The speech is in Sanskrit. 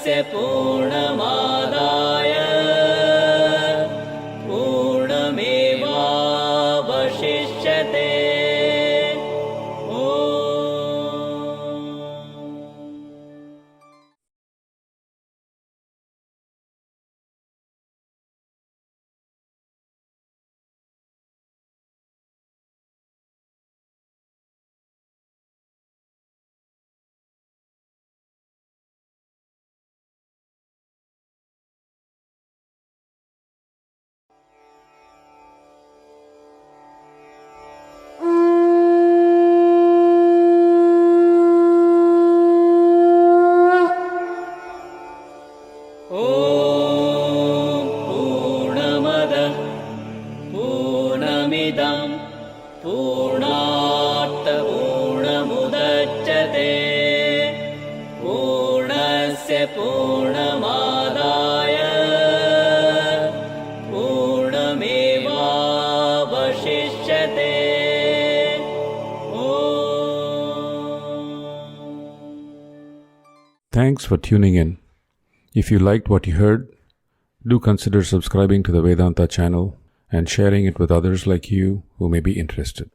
purnasya purnam-aadaaya purnam-eva-avashisyate. Purnamadah Purnamidam purnaat-purnam-udacyate purnasya purnam-aadaaya purnam-eva-avashisyate. Thanks for tuning in. If you liked what you heard, do consider subscribing to the Vedanta channel and sharing it with others like you who may be interested.